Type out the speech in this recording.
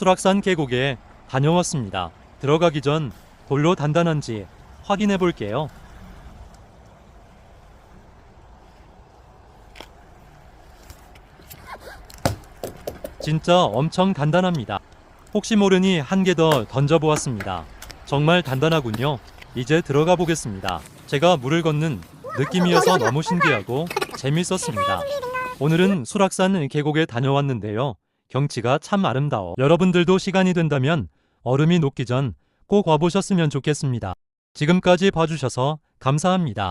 수락산 계곡에 다녀왔습니다. 들어가기 전 돌로 단단한지 확인해 볼게요. 진짜 엄청 단단합니다. 혹시 모르니 한 개 더 던져보았습니다. 정말 단단하군요. 이제 들어가 보겠습니다. 제가 물을 걷는 느낌이어서 너무 신기하고 재밌었습니다. 오늘은 수락산 계곡에 다녀왔는데요. 경치가 참 아름다워. 여러분들도 시간이 된다면 얼음이 녹기 전 꼭 와보셨으면 좋겠습니다. 지금까지 봐주셔서 감사합니다.